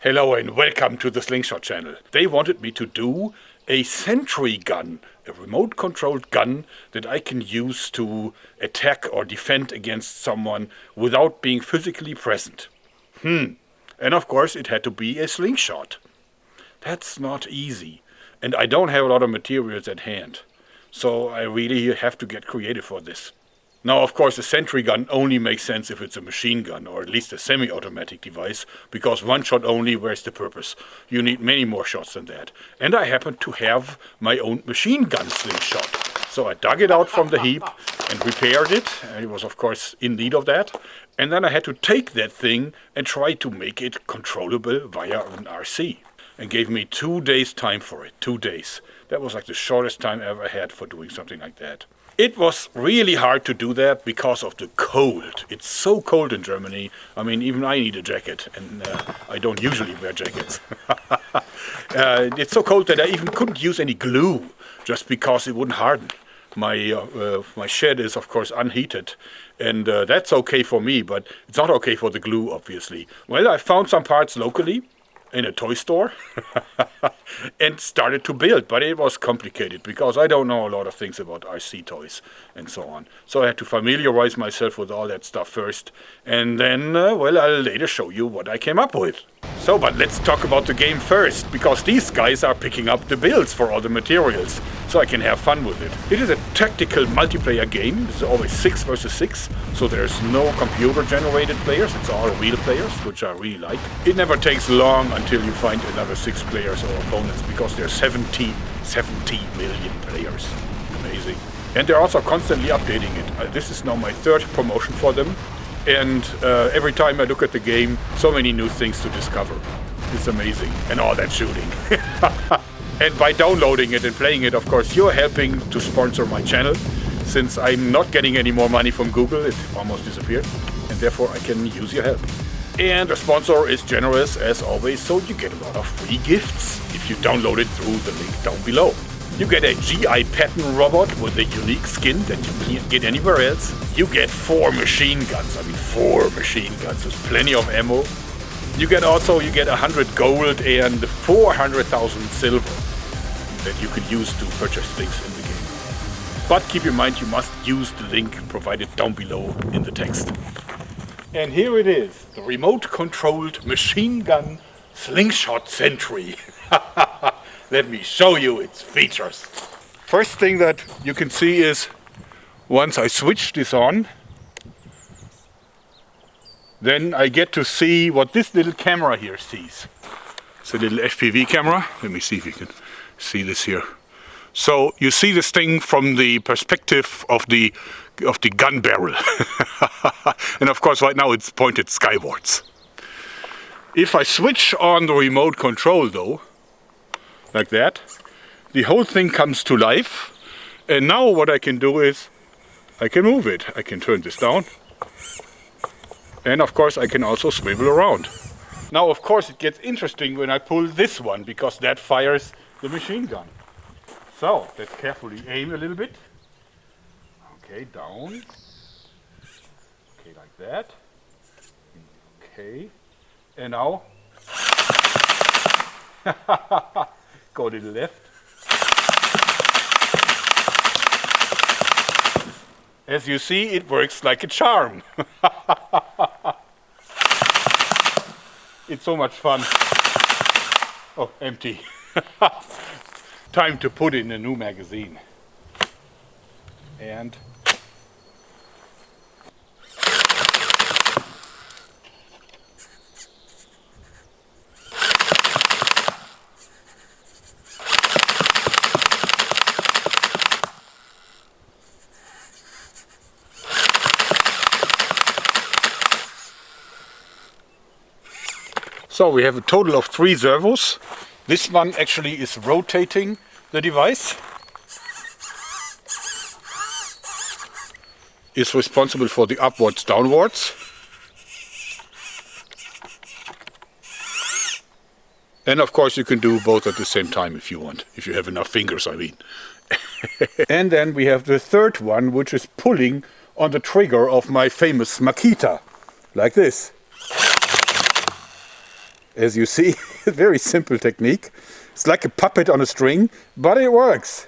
Hello and welcome to the Slingshot channel. They wanted me to do a Sentry gun, a remote controlled gun that I can use to attack or defend against someone without being physically present. And of course it had to be a slingshot. That's not easy. And I don't have a lot of materials at hand. So I really have to get creative for this. Now, of course, a Sentry gun only makes sense if it's a machine gun, or at least a semi-automatic device, because one shot only, where's the purpose? You need many more shots than that. And I happen to have my own machine gun slingshot. So I dug it out from the heap and repaired it. And it was, of course, in need of that. And then I had to take that thing and try to make it controllable via an RC. And gave me 2 days time for it, 2 days. That was like the shortest time I ever had for doing something like that. It was really hard to do that because of the cold. It's so cold in Germany. I mean, even I need a jacket, and I don't usually wear jackets. It's so cold that I even couldn't use any glue, just because it wouldn't harden. My shed is, of course, unheated, and that's okay for me, but it's not okay for the glue, obviously. Well, I found some parts locally in a toy store and started to build, but it was complicated because I don't know a lot of things about RC toys and so on. So I had to familiarize myself with all that stuff first, and then, well, I'll later show you what I came up with. So, but let's talk about the game first, because these guys are picking up the builds for all the materials, so I can have fun with it. It is a tactical multiplayer game. It's always 6 versus 6, so there's no computer-generated players. It's all real players, which I really like. It never takes long until you find another 6 players or opponents, because there's 70 million players. Amazing. And they're also constantly updating it. This is now my 3rd promotion for them. And every time I look at the game, so many new things to discover. It's amazing. And all that shooting. And by downloading it and playing it, of course, you're helping to sponsor my channel. Since I'm not getting any more money from Google, it almost disappeared. And therefore I can use your help. And the sponsor is generous as always, so you get a lot of free gifts if you download it through the link down below. You get a GI pattern robot with a unique skin that you can't get anywhere else. You get 4 machine guns, 4 machine guns with plenty of ammo. You get 100 gold and 400,000 silver that you can use to purchase things in the game. But keep in mind, you must use the link provided down below in the text. And here it is, the remote-controlled machine gun Slingshot Sentry. Let me show you its features. First thing that you can see is, once I switch this on, then I get to see what this little camera here sees. It's a little FPV camera. Let me see if you can see this here. So you see this thing from the perspective of the gun barrel. And of course right now it's pointed skywards. If I switch on the remote control though, like that, the whole thing comes to life. And now what I can do is, I can move it. I can turn this down. And of course I can also swivel around. Now of course it gets interesting when I pull this one, because that fires the machine gun. So let's carefully aim a little bit. Okay, down. Okay, like that. Okay. And now go to the left. As you see, it works like a charm. It's so much fun. Oh, empty. Time to put in a new magazine. And so we have a total of 3 servos. This one actually is rotating the device. It's responsible for the upwards, downwards. And of course you can do both at the same time if you want, if you have enough fingers, I mean. And then we have the 3rd one, which is pulling on the trigger of my famous Makita, like this. as you see. Very simple technique. It's like a puppet on a string, but it works.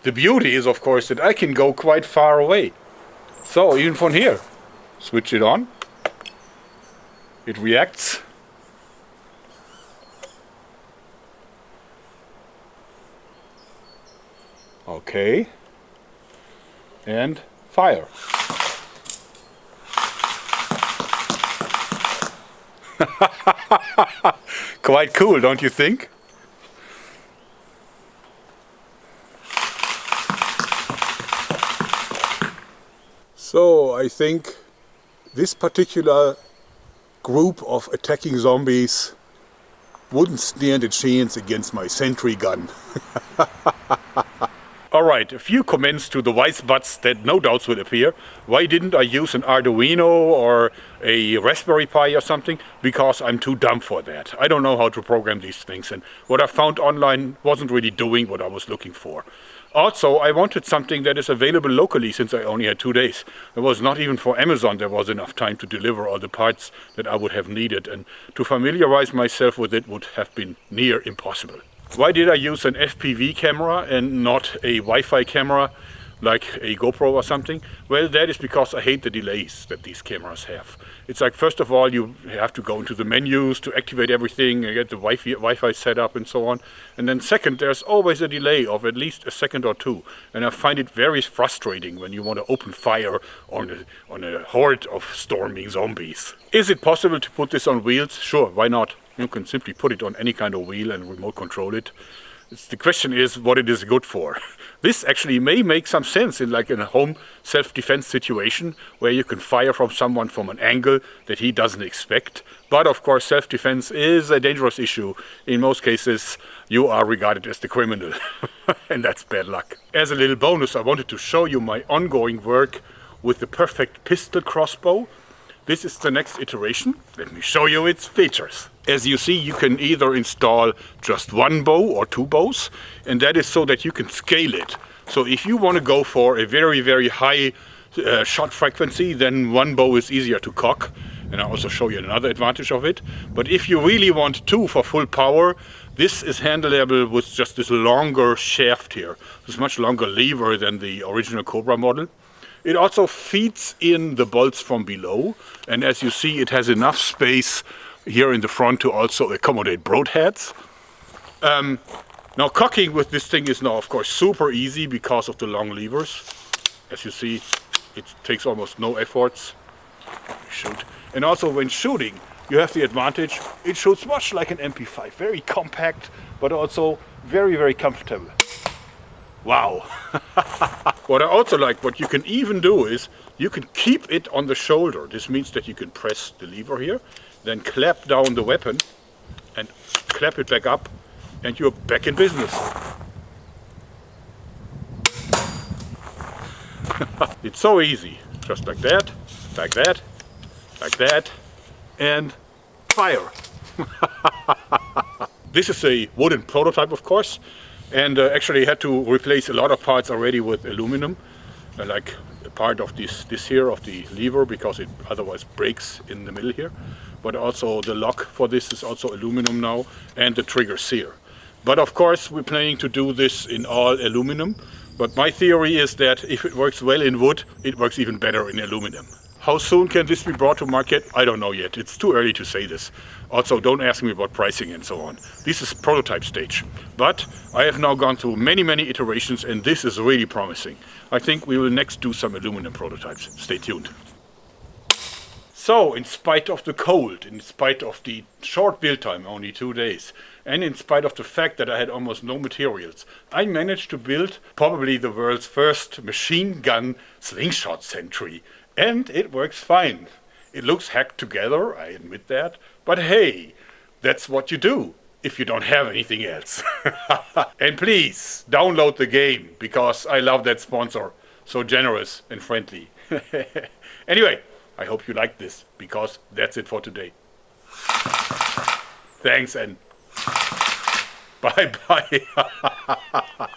The beauty is, of course, that I can go quite far away. So even from here, switch it on, it reacts. Okay, and fire. Quite cool, don't you think? So I think this particular group of attacking zombies wouldn't stand a chance against my Sentry gun. Alright, a few comments to the wise butts that no doubts will appear. Why didn't I use an Arduino or a Raspberry Pi or something? Because I'm too dumb for that. I don't know how to program these things, and what I found online wasn't really doing what I was looking for. Also, I wanted something that is available locally since I only had 2 days. It was not even for Amazon there was enough time to deliver all the parts that I would have needed, and to familiarize myself with it would have been near impossible. Why did I use an FPV camera and not a Wi-Fi camera like a GoPro or something? Well, that is because I hate the delays that these cameras have. It's like, first of all, you have to go into the menus to activate everything and get the Wi-Fi set up and so on. And then second, there's always a delay of at least a second or two. And I find it very frustrating when you want to open fire on a horde of storming zombies. Is it possible to put this on wheels? Sure, why not? You can simply put it on any kind of wheel and remote control it. The question is what it is good for. This actually may make some sense in a home self-defense situation where you can fire from someone from an angle that he doesn't expect. But of course self-defense is a dangerous issue. In most cases you are regarded as the criminal and that's bad luck. As a little bonus, I wanted to show you my ongoing work with the perfect pistol crossbow. This is the next iteration. Let me show you its features. As you see, you can either install just one bow or two bows, and that is so that you can scale it. So if you want to go for a very, very high shot frequency, then one bow is easier to cock. And I'll also show you another advantage of it. But if you really want two for full power, this is handleable with just this longer shaft here. This much longer lever than the original Cobra model. It also feeds in the bolts from below, and as you see, it has enough space here in the front to also accommodate broadheads. Now cocking with this thing is now of course super easy because of the long levers. As you see, it takes almost no efforts. Shoot. And also when shooting, you have the advantage, it shoots much like an MP5, very compact, but also very, very comfortable. Wow. What I also like, what you can even do is, you can keep it on the shoulder. This means that you can press the lever here, then clap down the weapon and clap it back up, and you're back in business. It's so easy. Just like that, like that, like that, and fire. This is a wooden prototype, of course. And actually had to replace a lot of parts already with aluminum, like a part of this here of the lever, because it otherwise breaks in the middle here. But also the lock for this is also aluminum now, and the triggers here. But of course we're planning to do this in all aluminum. But my theory is that if it works well in wood, it works even better in aluminum. How soon can this be brought to market? I don't know yet. It's too early to say this. Also, don't ask me about pricing and so on. This is prototype stage. But I have now gone through many, many iterations, and this is really promising. I think we will next do some aluminum prototypes. Stay tuned. So, in spite of the cold, in spite of the short build time, only 2 days, and in spite of the fact that I had almost no materials, I managed to build probably the world's first machine gun slingshot Sentry. And it works fine. It looks hacked together, I admit that, but hey, that's what you do. if you don't have anything else. And please download the game, because I love that sponsor. So generous and friendly. Anyway, I hope you liked this, because that's it for today. Thanks and bye bye.